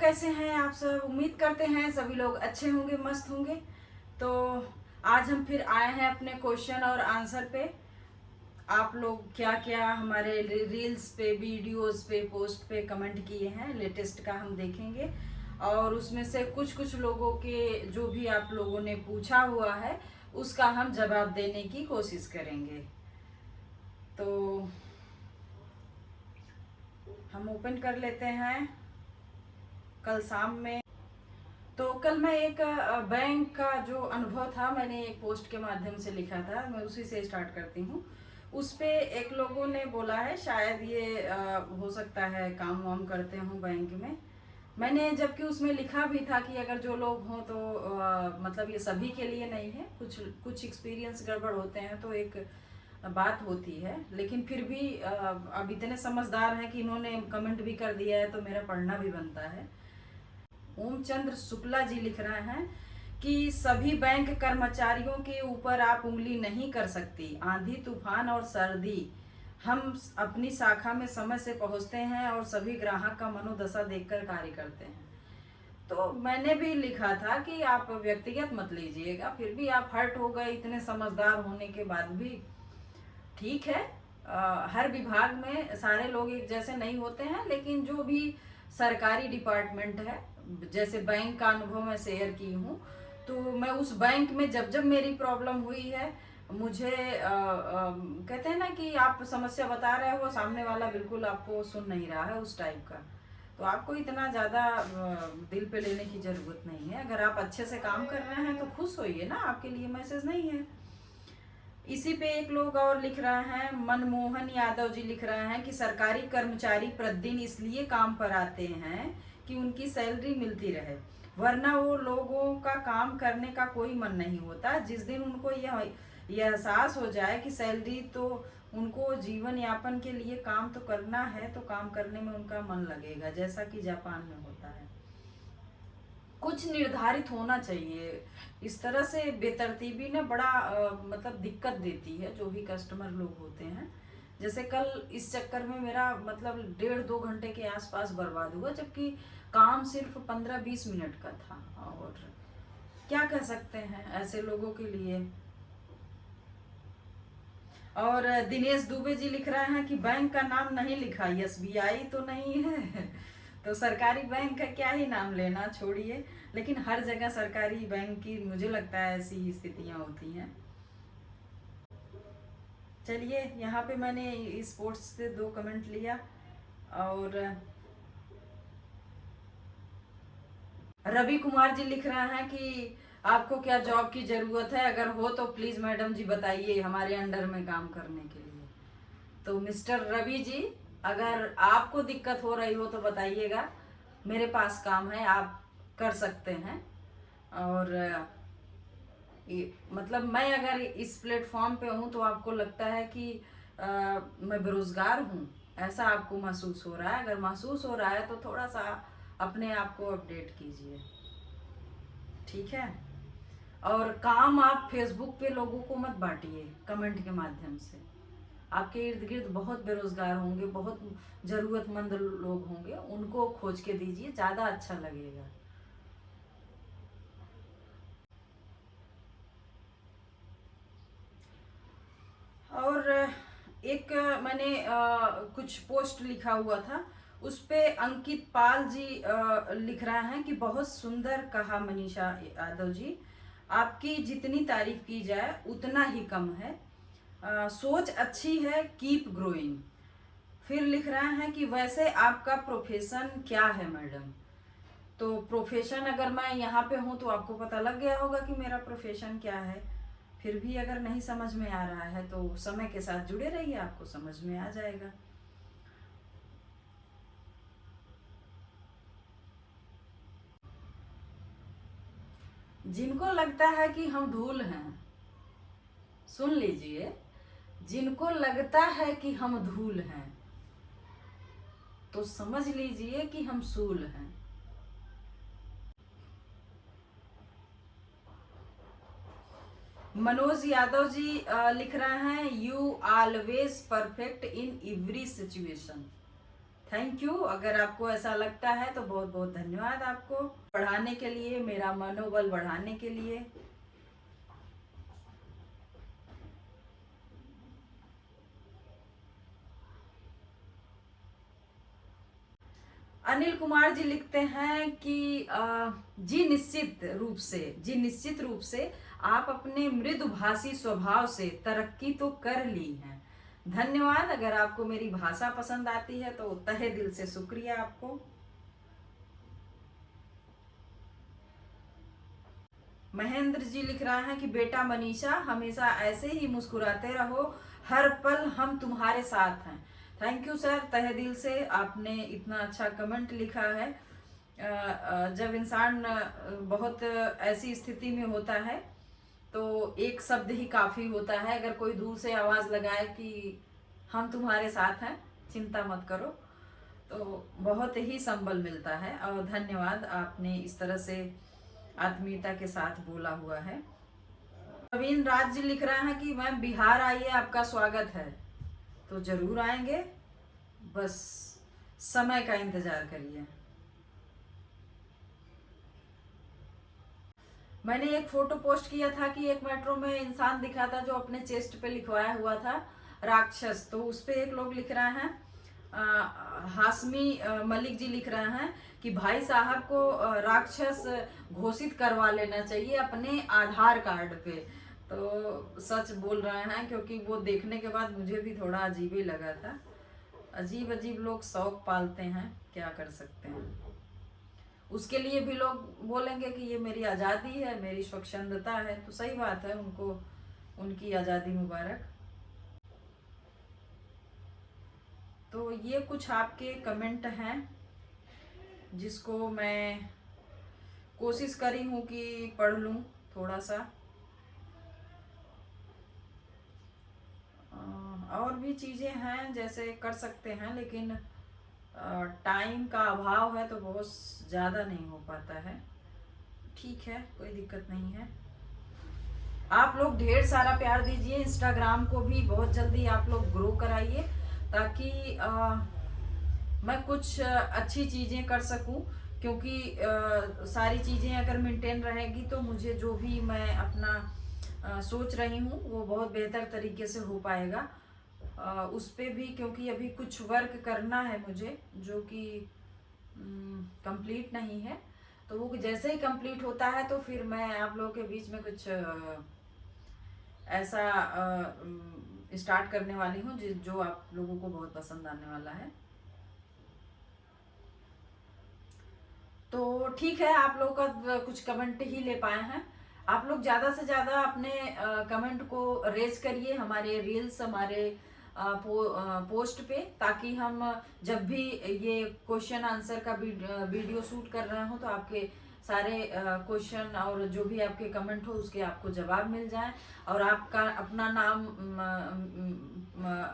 कैसे हैं आप सब? उम्मीद करते हैं सभी लोग अच्छे होंगे, मस्त होंगे। तो आज हम फिर आए हैं अपने क्वेश्चन और आंसर पे। आप लोग क्या क्या हमारे रील्स पे, वीडियोस पे, पोस्ट पे कमेंट किए हैं, लेटेस्ट का हम देखेंगे। और उसमें से कुछ कुछ लोगों के जो भी आप लोगों ने पूछा हुआ है उसका हम जवाब देने की कोशिश करेंगे। तो हम ओपन कर लेते हैं। कल शाम में तो कल मैं एक बैंक का जो अनुभव था मैंने एक पोस्ट के माध्यम से लिखा था, मैं उसी से स्टार्ट करती हूँ। उस पे एक लोगों ने बोला है, शायद ये हो सकता है काम वाम करते हों बैंक में। मैंने जबकि उसमें लिखा भी था कि अगर जो लोग हों तो मतलब ये सभी के लिए नहीं है, कुछ कुछ एक्सपीरियंस गड़बड़ होते हैं तो एक बात होती है। लेकिन फिर भी अब इतने समझदार हैं कि इन्होंने कमेंट भी कर दिया है तो मेरा पढ़ना भी बनता है। ओमचंद्र शुक्ला जी लिख रहे हैं कि सभी बैंक कर्मचारियों के ऊपर आप उंगली नहीं कर सकती। आंधी तूफान और सर्दी, हम अपनी शाखा में समय से पहुंचते हैं और सभी ग्राहक का मनोदशा देखकर कार्य करते हैं। तो मैंने भी लिखा था कि आप व्यक्तिगत मत लीजिएगा, फिर भी आप हर्ट हो गए इतने समझदार होने के बाद भी। ठीक है, हर विभाग में सारे लोग एक जैसे नहीं होते हैं, लेकिन जो भी सरकारी डिपार्टमेंट है, जैसे बैंक का अनुभव मैं शेयर की हूँ, तो मैं उस बैंक में जब जब मेरी प्रॉब्लम हुई है, मुझे कहते हैं ना कि आप समस्या बता रहे हो, सामने वाला बिल्कुल आपको सुन नहीं रहा है, उस टाइप का। तो आपको इतना ज़्यादा दिल पे लेने की ज़रूरत नहीं है। अगर आप अच्छे से काम कर रहे हैं तो खुश होइए ना, आपके लिए मैसेज नहीं है। इसी पे एक लोग और लिख रहे हैं, मनमोहन यादव जी लिख रहे हैं कि सरकारी कर्मचारी प्रतिदिन इसलिए काम पर आते हैं कि उनकी सैलरी मिलती रहे, वरना वो लोगों का काम करने का कोई मन नहीं होता। जिस दिन उनको यह एहसास हो जाए कि सैलरी तो उनको जीवन यापन के लिए काम तो करना है, तो काम करने में उनका मन लगेगा, जैसा कि जापान में होता है। कुछ निर्धारित होना चाहिए। इस तरह से बेतरतीबी ना बड़ा मतलब दिक्कत देती है जो भी कस्टमर लोग होते हैं। जैसे कल इस चक्कर में मेरा मतलब 1.5-2 घंटे के आसपास बर्बाद हुआ, जबकि काम सिर्फ 15-20 मिनट का था। और क्या कह सकते हैं ऐसे लोगों के लिए। और दिनेश दुबे जी लिख रहे हैं कि बैंक का नाम नहीं लिखा, एसबीआई तो नहीं है तो सरकारी बैंक का क्या ही नाम लेना, छोड़िए। लेकिन हर जगह सरकारी बैंक की मुझे लगता है ऐसी ही स्थितियां होती हैं। चलिए, यहाँ पे मैंने इस पोस्ट से 2 कमेंट लिया। और रवि कुमार जी लिख रहे हैं कि आपको क्या जॉब की जरूरत है, अगर हो तो प्लीज मैडम जी बताइए हमारे अंडर में काम करने के लिए। तो मिस्टर रवि जी, अगर आपको दिक्कत हो रही हो तो बताइएगा, मेरे पास काम है, आप कर सकते हैं। और मतलब मैं अगर इस प्लेटफॉर्म पे हूँ तो आपको लगता है कि मैं बेरोजगार हूँ, ऐसा आपको महसूस हो रहा है। अगर महसूस हो रहा है तो थोड़ा सा अपने आप को अपडेट कीजिए, ठीक है। और काम आप फेसबुक पे लोगों को मत बांटिए कमेंट के माध्यम से। आपके इर्द गिर्द बहुत बेरोजगार होंगे, बहुत जरूरतमंद लोग होंगे, उनको खोज के दीजिए, ज़्यादा अच्छा लगेगा। और एक मैंने कुछ पोस्ट लिखा हुआ था, उस पे अंकित पाल जी लिख रहे हैं कि बहुत सुंदर कहा मनीषा यादव जी, आपकी जितनी तारीफ की जाए उतना ही कम है। सोच अच्छी है, कीप ग्रोइंग। फिर लिख रहे हैं कि वैसे आपका प्रोफेशन क्या है मैडम। तो प्रोफेशन अगर मैं यहाँ पे हूँ तो आपको पता लग गया होगा कि मेरा प्रोफेशन क्या है। फिर भी अगर नहीं समझ में आ रहा है तो समय के साथ जुड़े रहिए, आपको समझ में आ जाएगा। जिनको लगता है कि हम धूल हैं, सुन लीजिए, जिनको लगता है कि हम धूल हैं तो समझ लीजिए कि हम सूल हैं। मनोज यादव जी लिख रहे हैं, you always perfect in every situation. Thank you. अगर आपको ऐसा लगता है तो बहुत बहुत धन्यवाद आपको बढ़ाने के लिए, मेरा मनोबल बढ़ाने के लिए। अनिल कुमार जी लिखते हैं कि जी निश्चित रूप से आप अपने मृदुभाषी स्वभाव से तरक्की तो कर ली है। धन्यवाद। अगर आपको मेरी भाषा पसंद आती है तो तहे दिल से शुक्रिया आपको। महेंद्र जी लिख रहा है कि बेटा मनीषा हमेशा ऐसे ही मुस्कुराते रहो, हर पल हम तुम्हारे साथ हैं। थैंक यू सर, तहे दिल से आपने इतना अच्छा कमेंट लिखा है। जब इंसान बहुत ऐसी स्थिति में होता है तो एक शब्द ही काफी होता है। अगर कोई दूर से आवाज लगाए कि हम तुम्हारे साथ हैं, चिंता मत करो, तो बहुत ही संबल मिलता है। और धन्यवाद, आपने इस तरह से आत्मीयता के साथ बोला हुआ है। प्रवीण राज जी लिख रहा है कि मैम बिहार आइए, आपका स्वागत है। तो जरूर आएंगे, बस समय का इंतजार करिए। मैंने एक फोटो पोस्ट किया था कि एक मेट्रो में इंसान दिखा था जो अपने चेस्ट पे लिखवाया हुआ था राक्षस। तो उस पे एक लोग लिख रहे हैं, हाशमी मलिक जी लिख रहे हैं कि भाई साहब को राक्षस घोषित करवा लेना चाहिए अपने आधार कार्ड पे। तो सच बोल रहे हैं, क्योंकि वो देखने के बाद मुझे भी थोड़ा अजीब ही लगा था। अजीब अजीब लोग शौक पालते हैं, क्या कर सकते हैं। उसके लिए भी लोग बोलेंगे कि ये मेरी आज़ादी है, मेरी स्वच्छंदता है, तो सही बात है, उनको उनकी आज़ादी मुबारक। तो ये कुछ आपके कमेंट हैं जिसको मैं कोशिश करी हूँ कि पढ़ लूँ थोड़ा सा। और भी चीज़ें हैं जैसे कर सकते हैं, लेकिन टाइम का अभाव है तो बहुत ज़्यादा नहीं हो पाता है। ठीक है, कोई दिक्कत नहीं है। आप लोग ढेर सारा प्यार दीजिए, इंस्टाग्राम को भी बहुत जल्दी आप लोग ग्रो कराइए, ताकि मैं कुछ अच्छी चीज़ें कर सकूं। क्योंकि सारी चीज़ें अगर मेंटेन रहेगी तो मुझे जो भी मैं अपना सोच रही हूँ वो बहुत बेहतर तरीके से हो पाएगा। उस पे भी क्योंकि अभी कुछ वर्क करना है मुझे, जो कि कंप्लीट नहीं है। तो वो जैसे ही कंप्लीट होता है तो फिर मैं आप लोगों के बीच में कुछ ऐसा स्टार्ट करने वाली हूँ जो आप लोगों को बहुत पसंद आने वाला है। तो ठीक है, आप लोग का कुछ कमेंट ही ले पाए हैं। आप लोग ज़्यादा से ज़्यादा अपने कमेंट को रेज करिए हमारे रील्स, हमारे पोस्ट पे, ताकि हम जब भी ये क्वेश्चन आंसर का वीडियो शूट कर रहे हो तो आपके सारे क्वेश्चन और जो भी आपके कमेंट हो उसके आपको जवाब मिल जाए, और आपका अपना नाम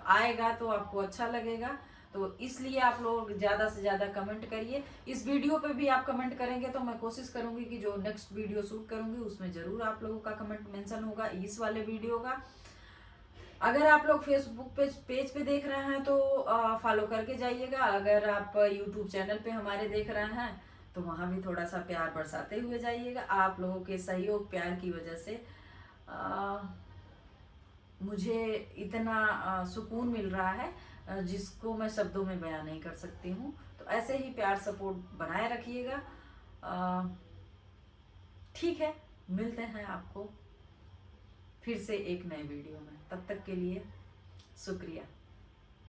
आएगा तो आपको अच्छा लगेगा। तो इसलिए आप लोग ज़्यादा से ज़्यादा कमेंट करिए। इस वीडियो पे भी आप कमेंट करेंगे तो मैं कोशिश करूंगी कि जो नेक्स्ट वीडियो शूट करूंगी उसमें ज़रूर आप लोगों का कमेंट मेंशन होगा इस वाले वीडियो का। अगर आप लोग फेसबुक पेज पे देख रहे हैं तो फॉलो करके जाइएगा। अगर आप यूट्यूब चैनल पे हमारे देख रहे हैं तो वहाँ भी थोड़ा सा प्यार बरसाते हुए जाइएगा। आप लोगों के सहयोग प्यार की वजह से मुझे इतना सुकून मिल रहा है जिसको मैं शब्दों में बयान नहीं कर सकती हूँ। तो ऐसे ही प्यार सपोर्ट बनाए रखिएगा। ठीक है, मिलते हैं आपको फिर से एक नए वीडियो में। तब तक के लिए शुक्रिया।